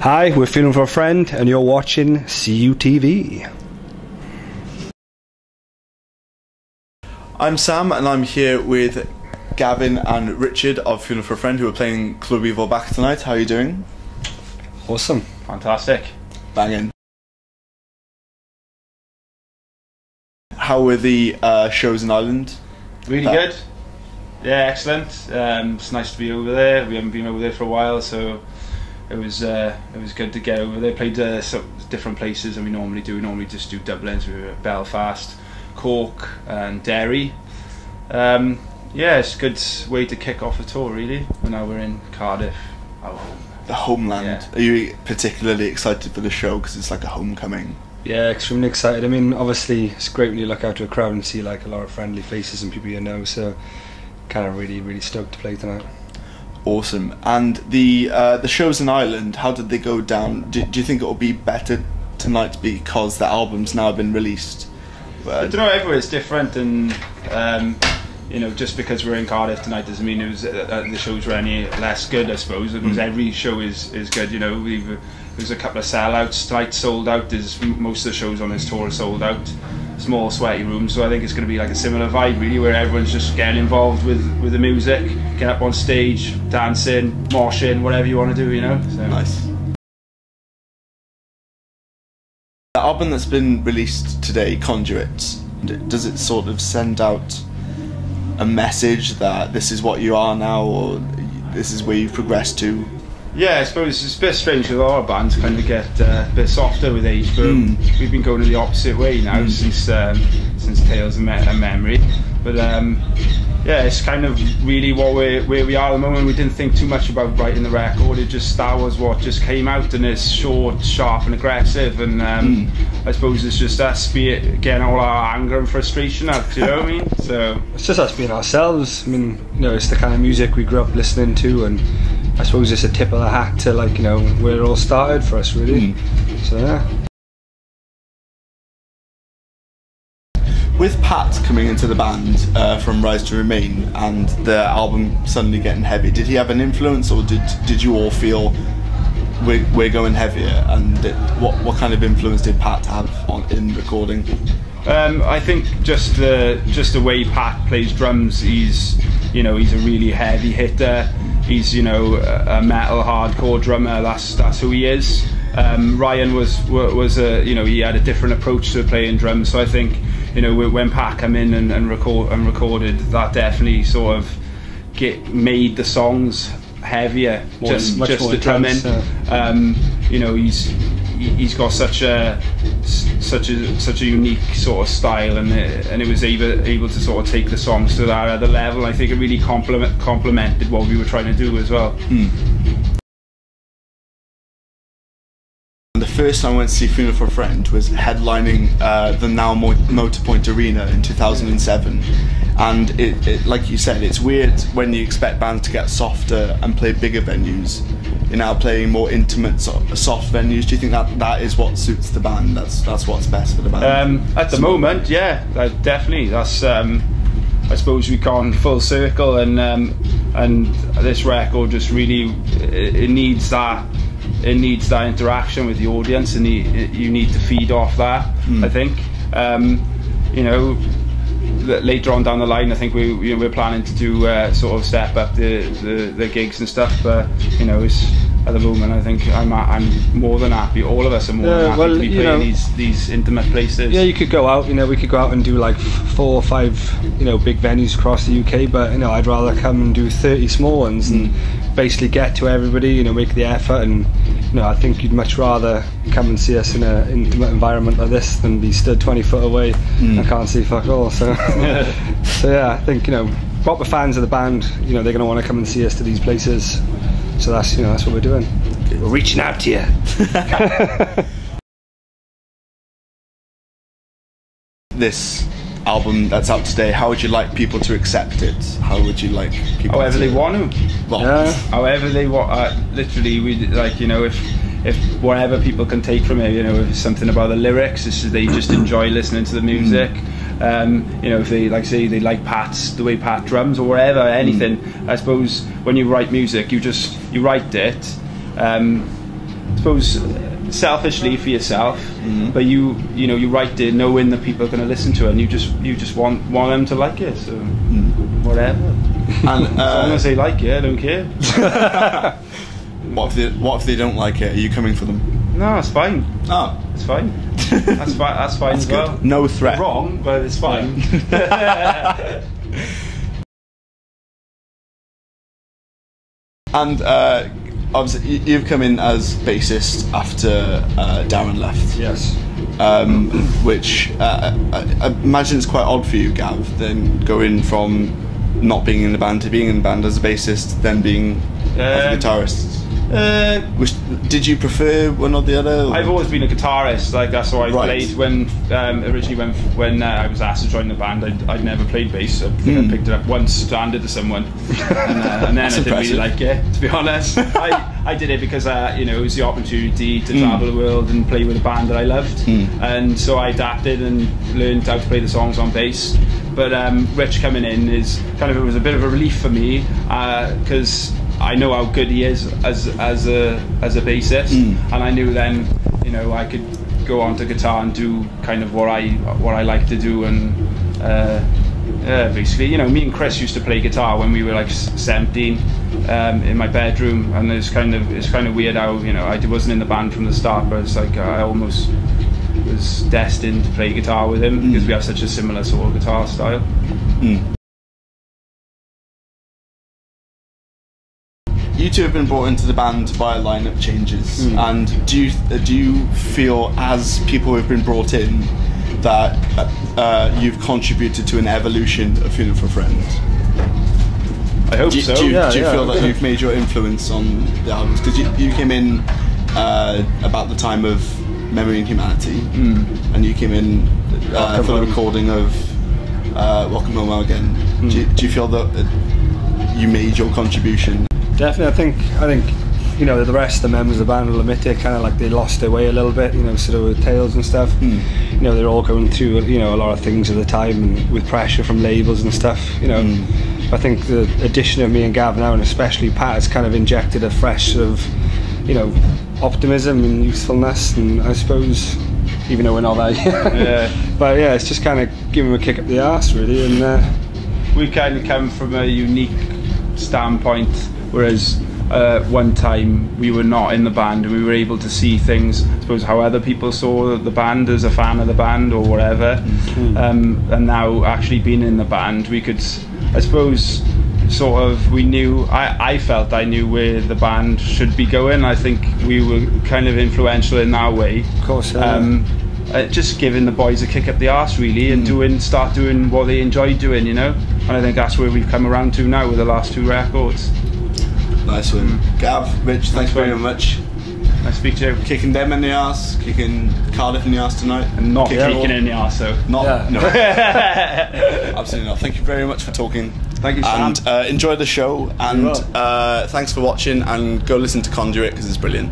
Hi, we're Feeling for a Friend, and you're watching CUTV. I'm Sam, and I'm here with Gavin and Richard of Feeling for a Friend, who are playing Clwb Ifor Bach tonight. How are you doing? Awesome. Fantastic. Banging. How were the shows in Ireland? Really good. Yeah, excellent. It's nice to be over there. We haven't been over there for a while, so it was good to get over there. Played different places than we normally do. We normally just do Dublin. So we were at Belfast, Cork, and Derry. Yeah, it's a good way to kick off a tour, really. And now we're in Cardiff, our home. The homeland. Yeah. Are you particularly excited for the show because it's like a homecoming? Yeah, extremely excited. I mean, obviously, it's great when you look out to a crowd and see like a lot of friendly faces and people you know. So, kind of really stoked to play tonight. Awesome. And the shows in Ireland, how did they go down? Do you think it will be better tonight because the album's now been released? I don't know. Everywhere's different, and you know, just because we're in Cardiff tonight doesn't mean the shows were any less good, I suppose. Because every show is good. You know, there's a couple of sellouts tonight, sold out. Most of the shows on this tour are sold out. Small, sweaty rooms, so I think it's going to be like a similar vibe, really, where everyone's just getting involved with the music, getting up on stage, dancing, moshing, whatever you want to do, you know. So. Nice. The album that's been released today, Conduit, does it sort of send out a message that this is what you are now, or this is where you've progressed to? Yeah, I suppose it's a bit strange with all our bands kind of get a bit softer with age, but we've been going in the opposite way now since Tales of Memory. But yeah, it's kind of really where we are at the moment. We didn't think too much about writing the record. That was what just came out, and it's short, sharp and aggressive, and I suppose it's just us getting all our anger and frustration out, do you know what I mean? So it's just us being ourselves. I mean, you know, it's the kind of music we grew up listening to, and I suppose it's a tip of the hat to, like, you know, where it all started for us, really. So yeah. With Pat coming into the band from Rise to Remain and the album suddenly getting heavy, did he have an influence, or did you all feel we're going heavier? And what kind of influence did Pat have in recording? I think just the way Pat plays drums. He's a really heavy hitter. He's, you know, a metal hardcore drummer. That's who he is. Ryan was he had a different approach to playing drums. So I think, you know, when Pat came in and recorded, that definitely sort of made the songs heavier. Just the drumming. You know, he's got such a unique sort of style, and it was able to sort of take the songs to that other level. I think it really complemented what we were trying to do as well. The first time I went to see Feeling for a Friend was headlining the now Motorpoint Arena in 2007, and it like you said, it's weird when you expect bands to get softer and play bigger venues. You're now playing more intimate, soft venues. Do you think that is what suits the band? That's what's best for the band? At the moment, yeah, definitely. That's I suppose we've gone full circle, and this record just really it needs that interaction with the audience, and you need to feed off that. I think you know, later on down the line, I think we're planning to do sort of step up the gigs and stuff, but you know, at the moment I think I'm more than happy. All of us are more than happy to be playing these intimate places. Yeah, you could go out. You know, we could go out and do like 4 or 5 big venues across the UK, but you know, I'd rather come and do 30 small ones and basically get to everybody. You know, make the effort, and you know, I think you'd much rather come and see us in an intimate environment like this than be stood 20 foot away and can't see fuck all. So so yeah, I think, you know, proper fans of the band, you know, they're going to want to come and see us to these places. So that's what we're doing. We're reaching out to you. This album that's out today, how would you like people to accept it? How would you like people however they want to? Well, however they want. Literally, we like, you know, if whatever people can take from it, you know, if it's something about the lyrics, they just enjoy listening to the music. You know, if they they like the way Pat drums or whatever, anything. I suppose when you write music, you write it, I suppose, selfishly for yourself, but you know, you write it knowing that people are going to listen to it, and you just want them to like it. So whatever. And as long as they like it, I don't care. What if they don't like it? Are you coming for them? No, it's fine. Oh, it's fine. That's fine. That's fine as well. No threat. They're wrong, but it's fine. And obviously, you've come in as bassist after Darren left. Yes. Which I imagine it's quite odd for you, Gav, then going from not being in the band to being in the band as a bassist, then being as a guitarist. Did you prefer one or the other? Or? I've always been a guitarist. Like that's how I played when originally when I was asked to join the band. I'd never played bass. I think I picked it up once, handed to someone, and then I didn't really like it. To be honest, I did it because you know, it was the opportunity to travel the world and play with a band that I loved, and so I adapted and learned how to play the songs on bass. But Rich coming in is kind of, it was a bit of a relief for me because I know how good he is as a bassist, and I knew then, you know, I could go on to guitar and do kind of what I like to do, and basically, you know, me and Chris used to play guitar when we were like 17 in my bedroom, and it's kind of weird how, you know, I wasn't in the band from the start, but it's like I almost was destined to play guitar with him because we have such a similar sort of guitar style. You two have been brought into the band via lineup changes, and do you feel, as people who have been brought in, that you've contributed to an evolution of Funeral for a Friend? I hope so. Do you feel that you've made your influence on the albums? Because you came in about the time of Memory and Humanity, and you came in for the recording of Welcome Home Again. Do you feel that you made your contribution? Definitely, I think you know, the rest of the members of the band will admit it, kind of like they lost their way a little bit, you know, sort of with Tales and stuff. You know, they're all going through, you know, a lot of things at the time, and with pressure from labels and stuff, you know. I think the addition of me and Gav now, and especially Pat, has kind of injected a fresh sort of, you know, optimism and youthfulness, and I suppose, even though we're not there yet, but yeah, it's just kind of giving them a kick up the arse, really. And we kind of come from a unique standpoint, whereas one time we were not in the band and we were able to see things, I suppose, how other people saw the band as a fan of the band or whatever, and now actually being in the band, we could, I suppose, sort of, we knew, I felt I knew where the band should be going. I think we were kind of influential in our way, of course, just giving the boys a kick up the arse, really, and start doing what they enjoy doing, you know. And I think that's where we've come around to now with the last 2 records. Nice one. Gav, Rich, thanks very much. Nice to speak to you. Kicking them in the arse, kicking Cardiff in the arse tonight. And not kicking in the arse, though. No. Absolutely not. Thank you very much for talking. Thank you, Sam. And enjoy the show, and thanks for watching, and go listen to Conduit because it's brilliant.